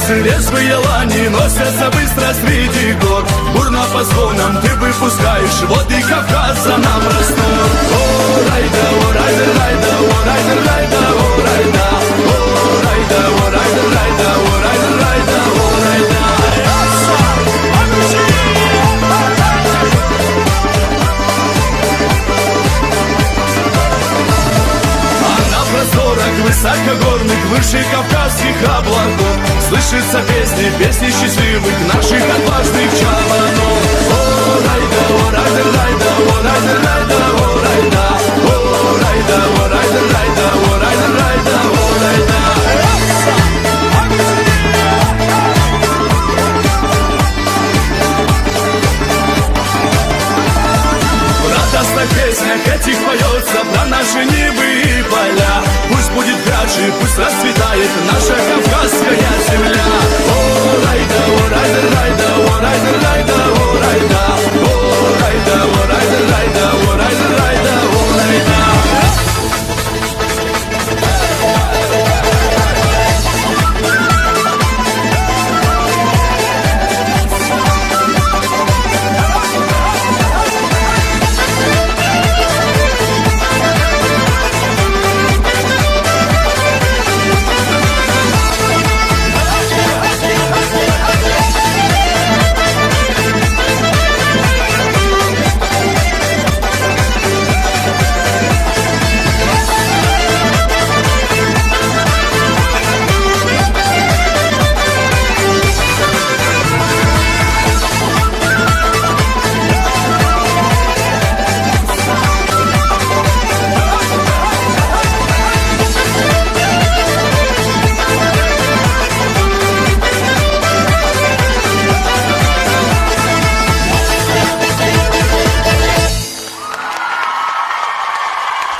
Рысы резвые лани носятся быстро среди гор. Бурно по звонам ты выпускаешь воды Кавказа нам растут. О, райда, о, райда, райда, о, райда, райда, о, райда. О, райда, о, райда, райда, о, райда, райда, о, райда. Просторах высокогорных, выше кавказских облаков слышится песни, песни счастливых наших отважных чабанов. О, райда, о, райда, райда, о, райда, райда.